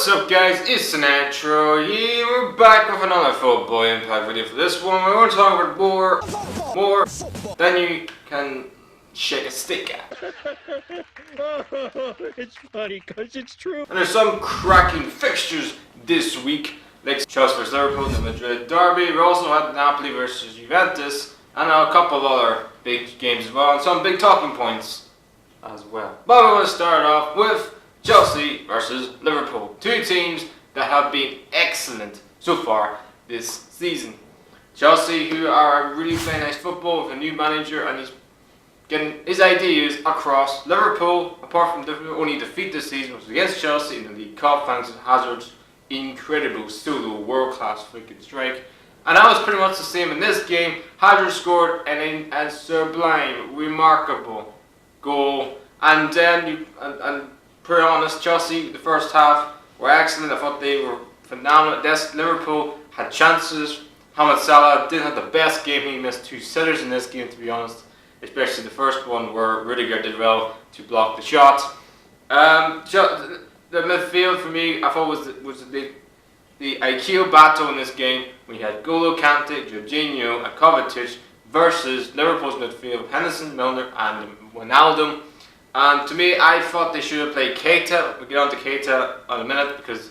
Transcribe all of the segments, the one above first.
What's up guys, it's Sinatra here. We're back with another football impact video for this one. We're going to talk about more than you can shake a stick at. It's funny because it's true. And there's some cracking fixtures this week, like Chelsea vs Liverpool, the Madrid derby. We also had Napoli versus Juventus, and a couple of other big games as well, and some big talking points as well. But we're going to start off with Chelsea versus Liverpool, two teams that have been excellent so far this season. Chelsea, who are really playing nice football with a new manager, and he's getting his ideas across. Liverpool, apart from the only defeat this season, was against Chelsea in the League Cup thanks to Hazard's incredible solo world-class freaking strike. And that was pretty much the same in this game. Hazard scored a sublime, remarkable goal, and then pretty honest, Chelsea, the first half, were excellent. I thought they were phenomenal. Liverpool had chances. Mohamed Salah didn't have the best game. He missed two sitters in this game, to be honest. Especially the first one where Rudiger did well to block the shot. The midfield for me, I thought was the IQ battle in this game. We had N'Golo Kante, Jorginho, and Kovacic versus Liverpool's midfield, Henderson, Milner, and Wijnaldum. And to me, I thought they should have played Keita. We'll get on to Keita in a minute because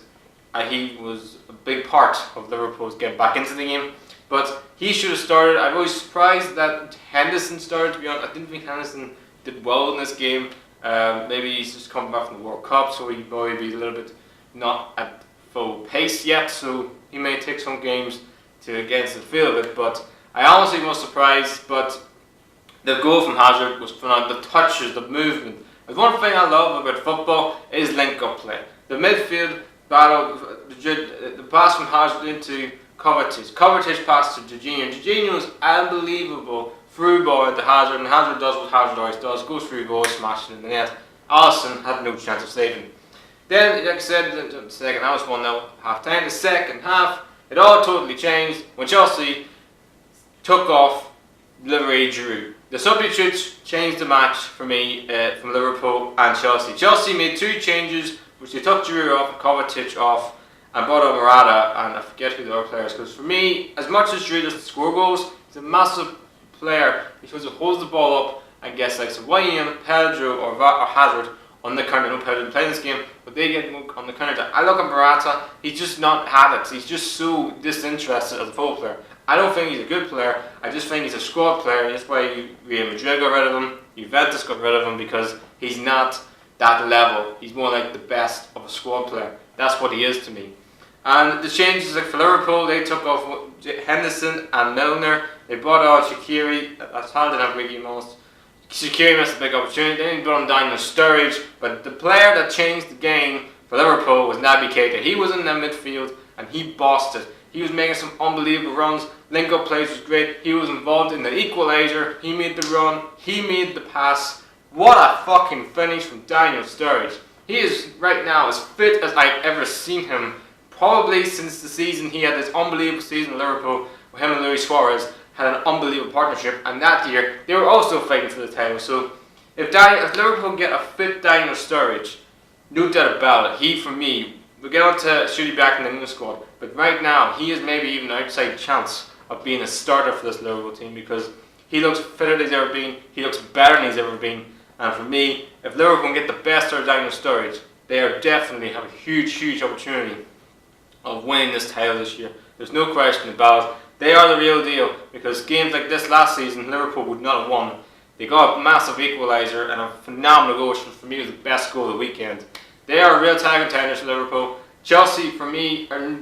he was a big part of Liverpool's getting back into the game. But he should have started. I was surprised that Henderson started, to be honest. I didn't think Henderson did well in this game. Maybe he's just coming back from the World Cup, so he might be a little bit not at full pace yet. So he may take some games to get into the feel of it. But I honestly was surprised. But the goal from Hazard was phenomenal. The touches, the movement. The one thing I love about football is link-up play. The midfield battle, the pass from Hazard into Kovacic. Kovacic passed to Jorginho. Jorginho is unbelievable through ball into Hazard, and Hazard does what Hazard always does, goes through goal, smashing in the net. Alisson had no chance of saving. Then, like I said, the second half was 1-0 half time. The second half, it all totally changed when Chelsea took off Olivier Giroud. The substitutes changed the match for me from Liverpool and Chelsea. Chelsea made two changes, which they took Giroud off, Kovacic off, and brought on Morata, and I forget who the other players. Because for me, as much as Giroud doesn't score goals, he's a massive player because he holds the ball up and gets like William, Pedro, or Hazard on the counter. No Pedro didn't play this game, but they get on the counter. I look at Morata; he's just not had it. He's just so disinterested as a football player. I don't think he's a good player. I just think he's a squad player. That's why Real Madrid got rid of him. Juventus got rid of him because he's not that level. He's more like the best of a squad player. That's what he is to me. And the changes, like for Liverpool, they took off Henderson and Milner. They brought on Shaqiri. That's how they have Wiggy most. Shaqiri missed a big opportunity. They didn't brought him down to Sturridge. But the player that changed the game for Liverpool was Naby Keita. He was in the midfield and he bossed it. He was making some unbelievable runs. Link-up plays was great. He was involved in the equaliser. He made the run. He made the pass. What a fucking finish from Daniel Sturridge. He is right now as fit as I've ever seen him. Probably since the season he had this unbelievable season in Liverpool with him and Luis Suarez had an unbelievable partnership, and that year they were also fighting for the title. So if Liverpool get a fit Daniel Sturridge, no doubt about it, he for me, we'll get on to Shooty back in the new squad, but right now he is maybe even an outside chance of being a starter for this Liverpool team because he looks fitter than he's ever been, he looks better than he's ever been, and for me, if Liverpool can get the best out of Daniel Sturridge, they are definitely have a huge opportunity of winning this title this year. There's no question about it. They are the real deal because games like this last season, Liverpool would not have won. They got a massive equaliser and a phenomenal goal, which for me was the best goal of the weekend. They are real title contenders for Liverpool. Chelsea, for me, are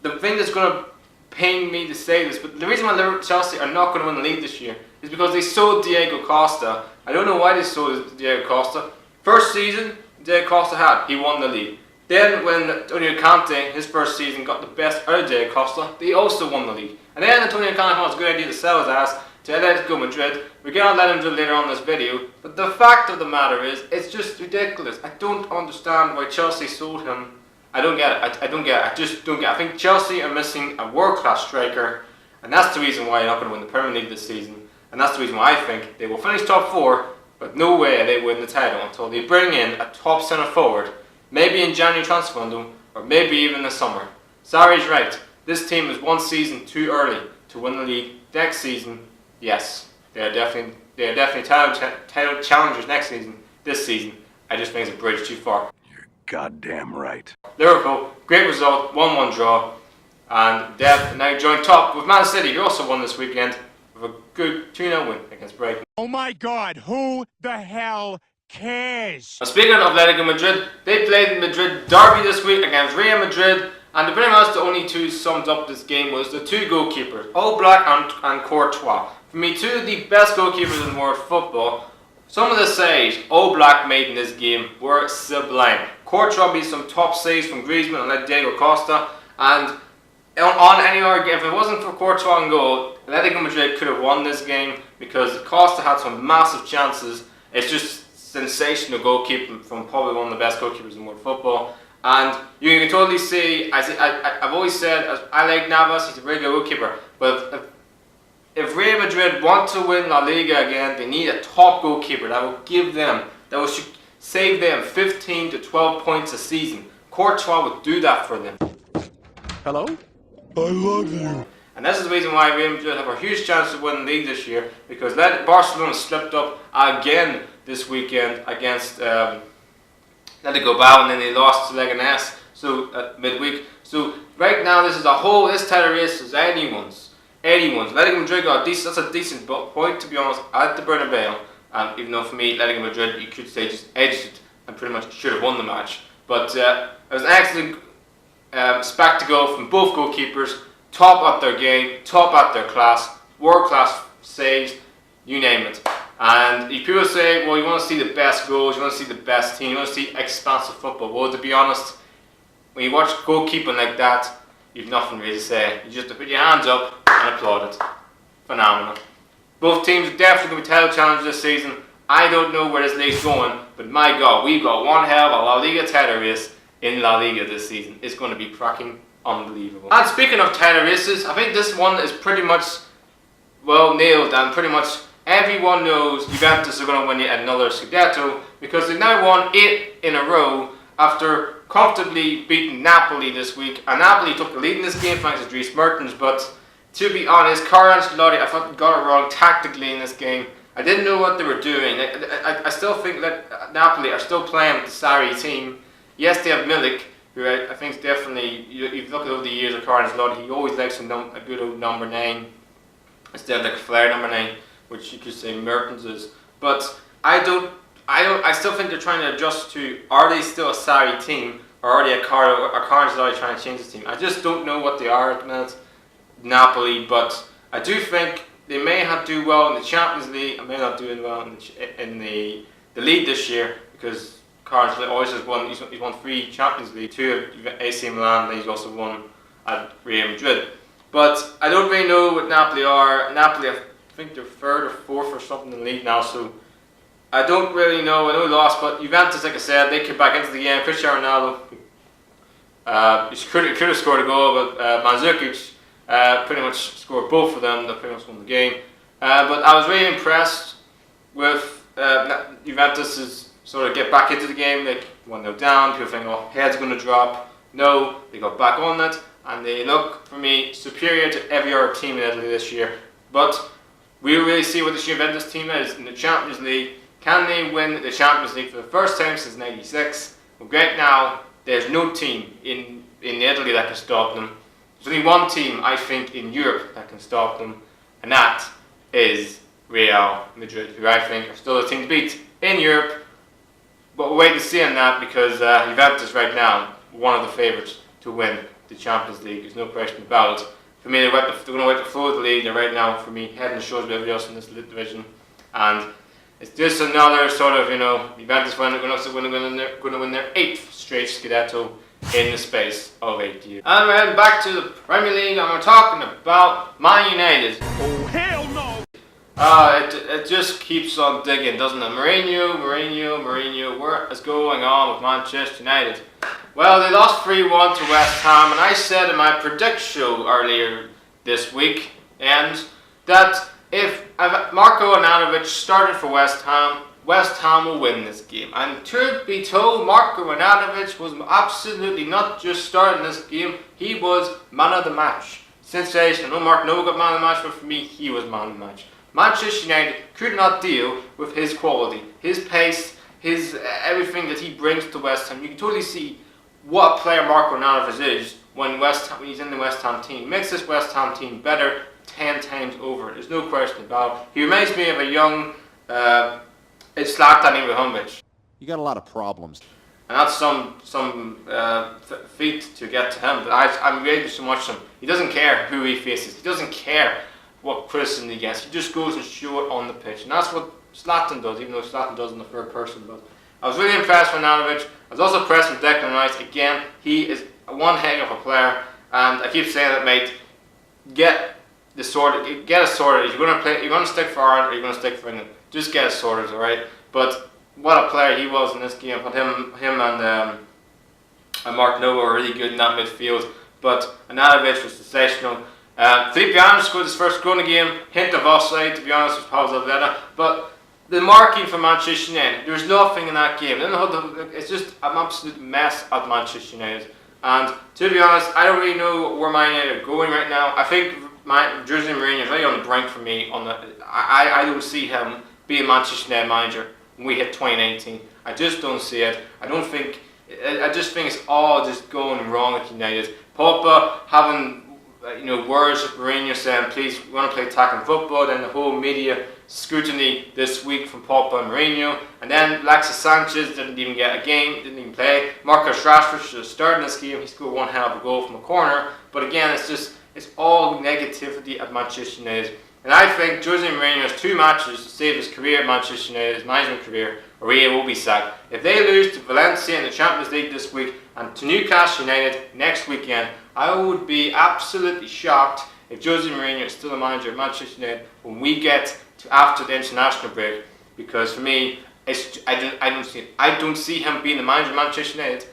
the thing that's going to pain me to say this, but the reason why Chelsea are not going to win the league this year is because they sold Diego Costa. I don't know why they sold Diego Costa. First season, Diego Costa he won the league. Then when Antonio Conte, his first season, got the best out of Diego Costa, they also won the league. And then Antonio Conte thought it was a good idea to sell his ass to Atletico Madrid. We're going to let him do it later on in this video. But the fact of the matter is, it's just ridiculous. I don't understand why Chelsea sold him. I don't get it. I don't get it. I just don't get it. I think Chelsea are missing a world-class striker. And that's the reason why they're not going to win the Premier League this season. And that's the reason why I think they will finish top 4, but no way they win the title until they bring in a top centre forward maybe in January transfer window, or maybe even the summer. Sarri's right. This team is one season too early to win the league. Next season, yes, they are definitely title challengers next season. This season, I just think it's a bridge too far. You're goddamn right. Liverpool, great result, 1-1 draw, and they've now joined top with Man City, who also won this weekend with a good 2-0 win against Brighton. Oh my God, who the hell cares? Now, speaking of Atletico Madrid, they played the Madrid derby this week against Real Madrid, and pretty much the only two summed up this game was the two goalkeepers, Oblak and Courtois. For me, two of the best goalkeepers in world football. Some of the saves Oblak made in this game were sublime. Courtois made some top saves from Griezmann and Diego Costa, and on any other game, if it wasn't for Courtois and goal, Atletico Madrid could have won this game because Costa had some massive chances. It's just sensational goalkeeping from probably one of the best goalkeepers in world football. And you can totally see, I've always said, I like Navas, he's a very good goalkeeper, but if Real Madrid want to win La Liga again, they need a top goalkeeper that will save them 15 to 12 points a season. Courtois would do that for them. Hello? I love you. And this is the reason why Real Madrid have a huge chance to win the league this year, because Barcelona slipped up again this weekend against Atletico Bilbao, and then they lost to Leganés midweek. So right now this title race is anyone's. Atletico Madrid got that's a decent point, to be honest, at the Bernabeu. Even though for me, Atletico Madrid, you could say, just edged it and pretty much should have won the match. But it was an excellent spectacle from both goalkeepers, top at their game, top at their class, world class saves, you name it. And if people say, well, you want to see the best goals, you want to see the best team, you want to see expansive football. Well, to be honest, when you watch goalkeeping like that, you've nothing really to say. You just have to put your hands up and applaud it. Phenomenal. Both teams are definitely going to be title challengers this season. I don't know where this league's going, but my God, we've got one hell of a La Liga title race in La Liga this season. It's going to be cracking unbelievable. And speaking of title races, I think this one is pretty much well nailed, and pretty much everyone knows Juventus are going to win yet another Scudetto, because they've now won 8 in a row after comfortably beating Napoli this week. And Napoli took the lead in this game thanks to Dries Mertens, but to be honest, Carlo Ancelotti, I thought he got it wrong tactically in this game. I didn't know what they were doing. I still think that Napoli are still playing with the Sarri team. Yes, they have Milik, who I think is definitely, if you look at over the years of Carlo Ancelotti, he always likes a good old number 9 instead of like a flair number 9, which you could say Mertens is. But I still think they're trying to adjust to, are they still a Sarri team, or are they Carlo Ancelotti trying to change the team? I just don't know what they are at the minute, Napoli, but I do think they may have do well in the Champions League, and may not doing well in the league this year, because Carlo Ancelotti always has won. He's won 3 Champions League, 2 at AC Milan, and he's also won at Real Madrid. But I don't really know what Napoli are. Napoli, I think they're 3rd or 4th or something in the league now, so I don't really know. I know they lost, but Juventus, like I said, they came back into the game. Cristiano Ronaldo, he could have scored a goal, but Mandzukic pretty much scored both of them. They pretty much won the game. But I was really impressed with Juventus's sort of get back into the game. They 1-0 down. People think, oh, head's going to drop. No, they got back on it, and they look, for me, superior to every other team in Italy this year. But we'll really see what this Juventus team is in the Champions League. Can they win the Champions League for the first time since '96? Well, right now, there's no team in Italy that can stop them. There's only one team, I think, in Europe that can stop them, and that is Real Madrid, who I think are still the team to beat in Europe. But we'll wait to see on that, because Juventus right now, one of the favourites to win the Champions League. There's no question about it. For me, they're going to wait to flow the league. They're right now, for me, head and shoulders above everybody else in this division. And it's just another sort of, Juventus going to win their 8th straight Scudetto in the space of 8 years. And we're heading back to the Premier League, and we're talking about Man United. Oh, hell no! It just keeps on digging, doesn't it? Mourinho, what is going on with Manchester United? Well, they lost 3-1 to West Ham, and I said in my predict show earlier this week, and that if Marko Arnautovic started for West Ham, West Ham will win this game. And truth be told, Marko Arnautovic was absolutely not just starting this game, he was man of the match. Sensational. No, Mark Noble got man of the match, but for me, he was man of the match. Manchester United could not deal with his quality, his pace, his everything that he brings to West Ham. You can totally see what player Marko Arnautovic is when he's in the West Ham team. He makes this West Ham team better 10 times over. There's no question about it. He reminds me of a young Zlatan Ibrahimovic. You got a lot of problems. And that's some feat to get to him. But I'm really so much him. He doesn't care who he faces. He doesn't care what criticism he gets. He just goes and shows it on the pitch. And that's what Zlatan does, even though Zlatan does in the third person. But I was really impressed with Arnautovic. I was also impressed with Declan Rice. Again, he is one heck of a player. And I keep saying it, mate. Get it sorted. If you're going to play, you're going to stick for Ireland or you're going to stick for England. Just get it sorted, alright? But what a player he was in this game. But him and Mark Noble were really good in that midfield. But Arnautovic was sensational. Felipe Anderson scored his first goal in the game. Hint of offside, to be honest, with Paul Zaleta. But the marking for Manchester United, there's nothing in that game. It's just an absolute mess at Manchester United. And to be honest, I don't really know where Man United are going right now. I think Jose Mourinho is really on the brink for me. I don't see him being Manchester United manager when we hit 2019. I just don't see it. I just think it's all just going wrong at United. Pogba having words with Mourinho saying, please, we want to play attacking football. Then the whole media scrutiny this week from Pogba and Mourinho. And then Alexis Sanchez didn't even get a game, didn't even play. Marcus Rashford should have started this game. He scored one hell of a goal from a corner. But again, it's all negativity at Manchester United. And I think Jose Mourinho has 2 matches to save his career at Manchester United, his management career, or he will be sacked. If they lose to Valencia in the Champions League this week and to Newcastle United next weekend, I would be absolutely shocked if Jose Mourinho is still a manager of Manchester United when we get to after the international break. Because for me, I don't see him being the manager of Manchester United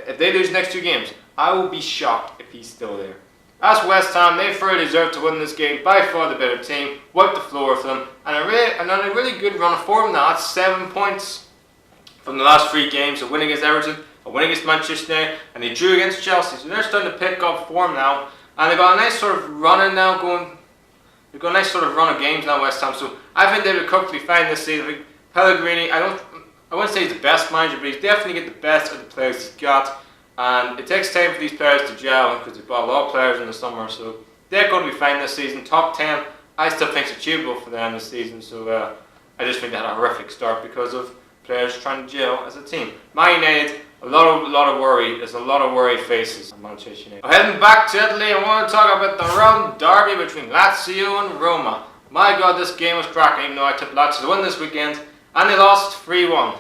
if they lose the next 2 games. I will be shocked if he's still there. As West Ham, they thoroughly deserve to win this game. By far the better team. Wiped the floor with them. And on a really good run of form now. That's 7 points from the last 3 games. A win against Everton, a win against Manchester United, and they drew against Chelsea. So they're starting to pick up form now. And they've got a nice sort of running now going. They've got a nice sort of run of games now, West Ham. So I think they will quickly find this season. I think Pellegrini, I wouldn't say he's the best manager, but he's definitely get the best of the players he's got. And it takes time for these players to gel because they've got a lot of players in the summer. So they're going to be fine this season. Top 10, I still think it's achievable for them this season. So I just think they had a horrific start because of players trying to gel as a team. Man United, a lot of worry. There's a lot of worry faces on Manchester United. Heading back to Italy, I want to talk about the round derby between Lazio and Roma. My God, this game was cracking, even though I tipped Lazio to win this weekend. And they lost 3-1.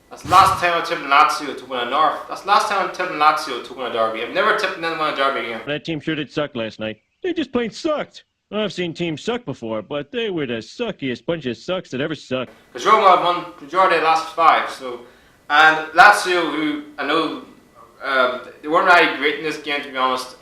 That's the last time I tipped Lazio to win a North. That's the last time I tipped Lazio to win a derby. I've never tipped them to win a derby again. That team sure did suck last night. They just plain sucked. I've seen teams suck before, but they were the suckiest bunch of sucks that ever sucked. Because Roma have won the majority of the last 5. And Lazio, who I know they weren't really great in this game, to be honest.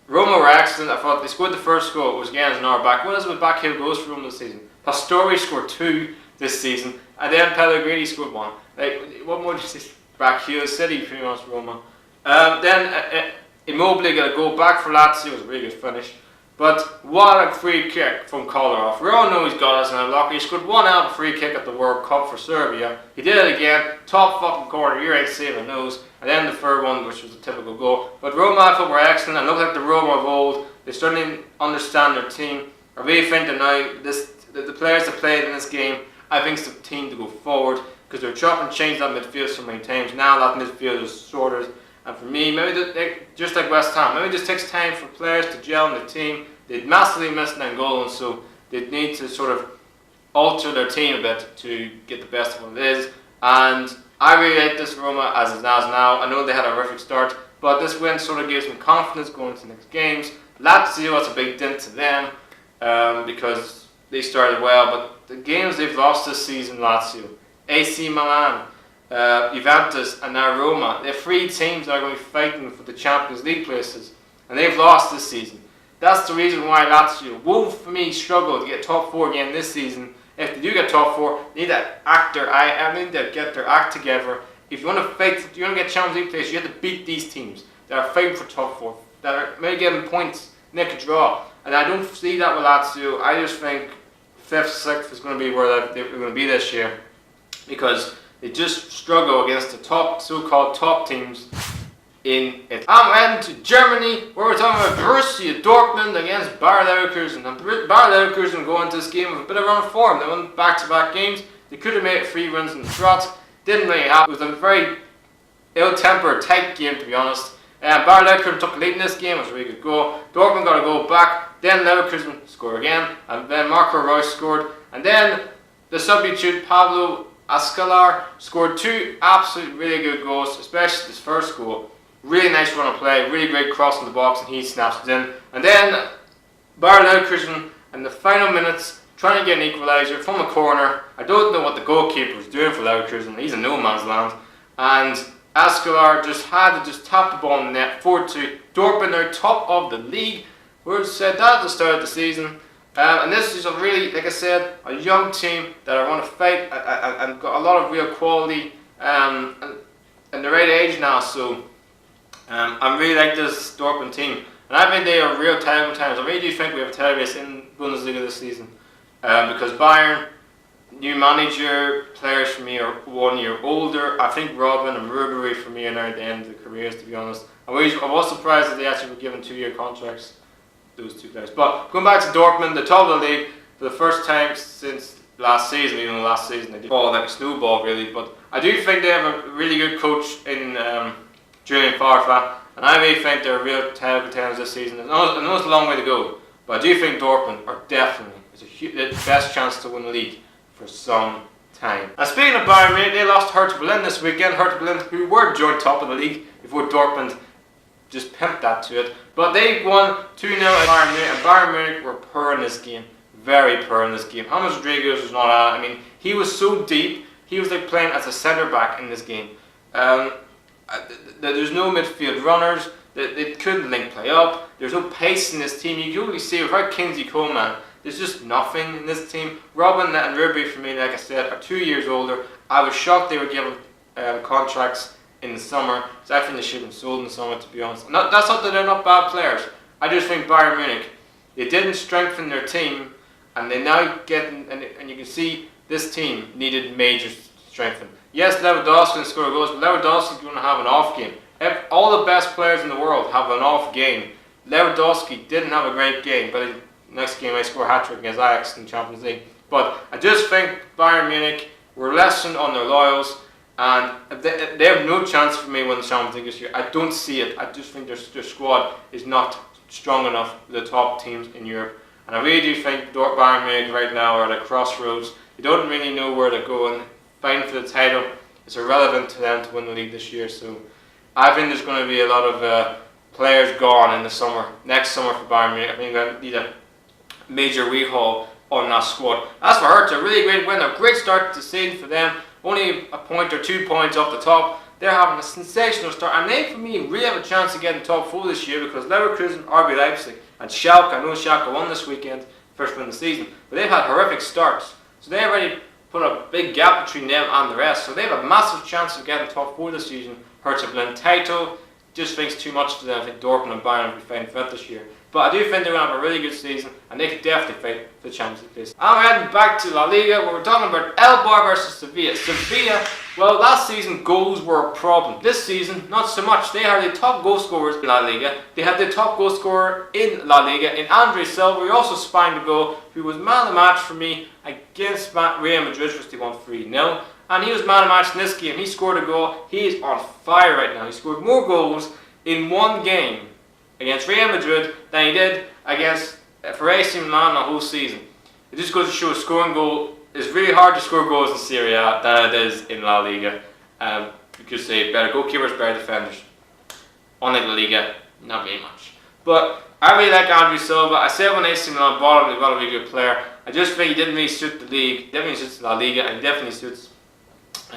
Roma were excellent. I thought they scored the first goal. It was again as an hour back. What is it with back heel goals for Roma this season? Pastore scored 2 this season, and then Pellegrini scored 1. Like, what more does this back heel City pretty much Roma? Then Immobile got a goal back for Lazio. It was a really good finish. But what a free kick from Kolarov. We all know he's got us in a locker. He scored 1 out of a free kick at the World Cup for Serbia. He did it again. Top fucking corner. You're right, saving those. And then the third one, which was a typical goal. But Roma, I thought, were excellent and looked like the Roma of old. They certainly understand their team. I really think that now the players that played in this game, I think it's the team to go forward because they're chopping and changing that midfield so many times. Now that midfield is sorted. And for me, maybe just like West Ham, maybe it just takes time for players to gel in the team. They'd massively missed Nangolan, and so they need to sort of alter their team a bit to get the best of what it is. And I really like this Roma as it is now. I know they had a horrific start, but this win sort of gives me confidence going into the next games. Lazio, that's a big dent to them because they started well, but the games they've lost this season, Lazio, AC Milan, Juventus, and now Roma, they're 3 teams that are going to be fighting for the Champions League places, and they've lost this season. That's the reason why Lazio will, for me, struggle to get top 4 again this season if they do get top 4, they need to need to get their act together. If you want to fight, you want to get Champions League place, you have to beat these teams that are fighting for top 4, that are maybe getting points, make a draw. And I don't see that with Lazio. I just think 5th, 6th is going to be where they're going to be this year, because they just struggle against the top, so-called top teams in it. I'm heading to Germany, where we're talking about Borussia Dortmund against Bayer Leverkusen. And Bayer Leverkusen go into this game with a bit of run of form. They won back-to-back games. They could have made it 3 wins in the trot. Didn't really happen. It was a very ill-tempered, tight game, to be honest. Bayer Leverkusen took the lead in this game. It was a really good goal. Dortmund got a goal back. Then Leverkusen scored again. And then Marco Reus scored. And then the substitute, Pablo Ascalar, scored 2 absolutely really good goals, especially this first goal. Really nice run of play, really great cross in the box, and he snaps it in. And then Bayer Leverkusen in the final minutes, trying to get an equaliser from a corner. I don't know what the goalkeeper was doing for Leverkusen. He's in no man's land. And Ascalar just had to tap the ball in the net, 4-2. Dortmund are top of the league. We said that at the start of the season. And this is a really, like I said, a young team that are going to fight and got a lot of real quality and the right age now. So I really like this Dortmund team. And I think they are real title times. I really do think we have a title race in Bundesliga this season. Because Bayern, new manager, players for me are 1 year older. I think Robin and Ribery for me are now at the end of their careers, to be honest. I was surprised that they actually were given 2-year contracts, those 2 players. But going back to Dortmund, the top of the league for the first time since last season. Even though last season they did fall like a snowball, really. But I do think they have a really good coach in Julian Farfan, and I really think they're real title contenders this season. I know it's a long way to go, but I do think Dortmund are definitely the best chance to win the league for some time. And speaking of Bayern Munich, they lost Hertha Berlin this weekend. Hertha Berlin, who were joint top of the league before Dortmund just pimped that to it. But they won 2-0 at Bayern Munich, and Bayern Munich were poor in this game. Very poor in this game. James Rodriguez was not out. I mean, he was so deep. He was like playing as a centre back in this game. There's no midfield runners. They couldn't link play up. There's no pace in this team. You can only see without Kingsley Coman, there's just nothing in this team. Robin and Ribery, for me, like I said, are 2 years older. I was shocked they were given contracts in the summer. So I think they should have been sold in the summer, to be honest. That's not that they're not bad players. I just think Bayern Munich, they didn't strengthen their team, and they now and you can see this team needed major strengthening. Yes, Lewandowski can score goals, but Lewandowski's going to have an off game. If all the best players in the world have an off game, Lewandowski didn't have a great game, but next game I score a hat-trick against Ajax in the Champions League. But I just think Bayern Munich were lessened on their loyals, and they have no chance for me to win the Champions League this year. I don't see it. I just think their squad is not strong enough for the top teams in Europe. And I really do think Bayern Munich right now are at a crossroads. They don't really know where they're going. Fighting for the title, it's irrelevant to them to win the league this year. So I think there's going to be a lot of players gone in the summer, next summer for Bayern Munich. I think they're going to need a major rehaul on that squad. As for Hertha, a really great win, a great start to the season for them. Only a point or 2 points off the top. They're having a sensational start, and they, for me, really have a chance to get in top 4 this year, because Leverkusen, RB Leipzig, and Schalke, I know Schalke won this weekend, first win of the season, but they've had horrific starts. So they already put a big gap between them and the rest. So they have a massive chance of getting top 4 this season. Hertha Berlin title just thinks too much for them. I think Dortmund and Bayern will be fighting for it this year. But I do think they're going to have a really good season, and they could definitely fight for the Champions League place. I'm heading back to La Liga, where we're talking about Elbar versus Sevilla. Sevilla, well, last season goals were a problem. This season, not so much. They are the top goal scorers in La Liga. They had the top goal scorer in La Liga, in Andre Silva, who also spanned a goal, who was man of the match for me against Real Madrid, which they won 3-0. And he was man of the match in this game. He scored a goal. He is on fire right now. He scored more goals in one game against Real Madrid than he did against for AC Milan the whole season. It just goes to show scoring goal. It's really hard to score goals in Serie A than it is in La Liga, because they better goalkeepers, better defenders. Unlike La Liga, not very much. But I really like Andre Silva. I said when AC Milan bought him, they got a really good player. I just think he didn't really suit the league, definitely suits La Liga, and definitely suits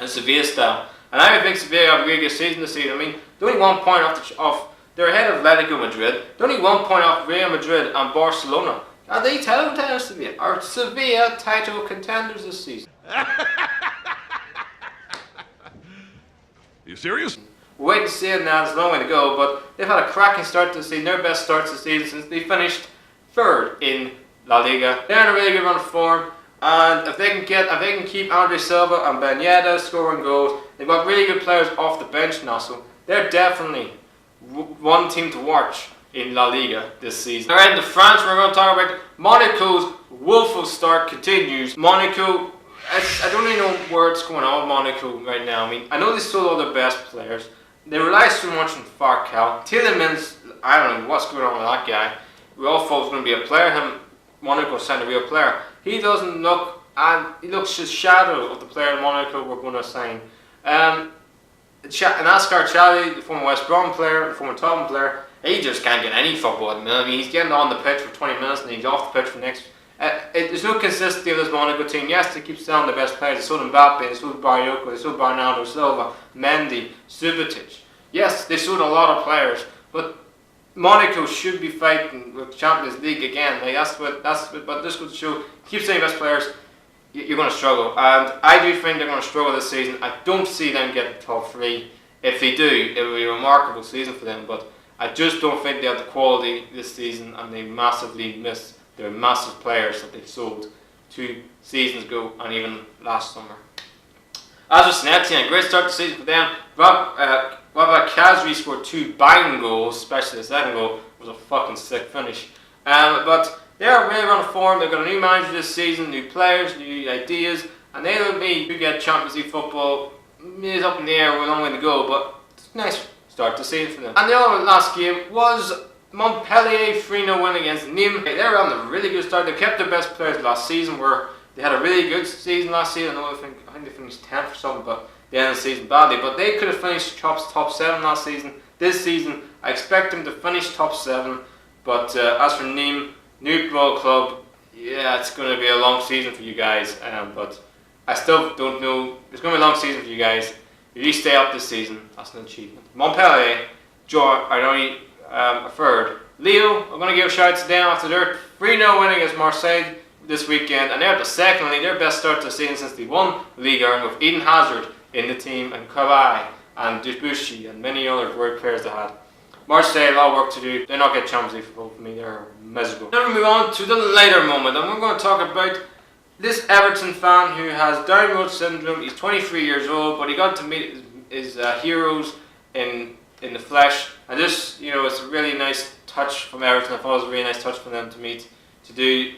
Sevilla style. And I think Sevilla have a really good season this season. I mean, they're only 1 point off they're ahead of Atletico Madrid. They're only 1 point off Real Madrid and Barcelona. Are they Sevilla? Are Sevilla title contenders this season? You serious? We'll wait to see it now, there's a long way to go, but they've had a cracking start to the season, their best start to the season since they finished third in La Liga. They're in a really good run of form, and if they can keep Andre Silva and Ben Yedda scoring goals, they've got really good players off the bench now, so they're definitely one team to watch in La Liga this season. Alright, into France, we're going to talk about Monaco's woeful start continues. Monaco, I don't really know what's going on with Monaco right now. I mean, I know they sold all their best players. They rely so much on Farcal. Tielemans, I don't know what's going on with that guy. We all thought it was going to be a player. Monaco signed a real player. He doesn't look, and he looks just shadow of the player Monaco were going to sign. And Asghar Chali, the former West Brom player, the former Tottenham player, he just can't get any football at the minute. I mean, he's getting on the pitch for 20 minutes and he's off the pitch for the next. There's no consistency of this Monaco team. Yes, they keep selling the best players. They sold Mbappe, they sold Bakayoko, they sold Bernardo Silva, Mendy, Subotic. Yes, they sold a lot of players, but Monaco should be fighting with Champions League again. Like but this would show. Keep selling best players, you're going to struggle, and I do think they're going to struggle this season. I don't see them getting top 3. If they do, it will be a remarkable season for them. But I just don't think they have the quality this season, and they massively miss their massive players that they sold 2 seasons ago and even last summer. As with Cincinnati, a great start to the season for them. Rabah Kazri scored 2 bang goals, especially the second goal was a fucking sick finish. But they're really on form. They've got a new manager this season, new players, new ideas, and they look me to get Champions League football. It's up in the air, we're a long way to go, but it's a nice start to the season for them. And the other last game was Montpellier 3-0 win against Nîmes. They were on a really good start. They kept their best players last season, where they had a really good season last season. I think they finished 10th or something, but they ended the season badly. But they could have finished top 7 last season. This season, I expect them to finish top 7. But as for Nîmes, new football club, yeah, it's going to be a long season for you guys. But I still don't know. It's going to be a long season for you guys. If you stay up this season, that's an achievement. Montpellier, a third. Lille, I'm going to give a shout out to them after their 3-0 win against Marseille this weekend, and they're at the second league, their best start to the season since they won Liga, with Eden Hazard in the team, and Kawhi, and Debussy, and many other great players they had. Marseille, a lot of work to do. They're not getting Champions League football for me, they're miserable. Then we move on to the later moment, and we're going to talk about this Everton fan who has Down road syndrome. He's 23 years old, but he got to meet his heroes in the flesh, and this, it's a really nice touch from Everton. I thought it was a really nice touch for them to meet, to do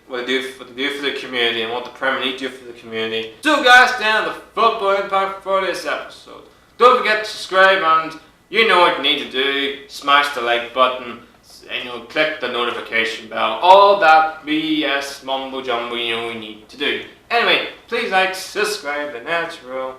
what they do for the community and what the Premier League do for the community. So guys, down the football impact for this episode. Don't forget to subscribe, and you know what you need to do. Smash the like button, and click the notification bell. All that BS mumbo jumbo you need to do. Anyway, please like, subscribe, the natural.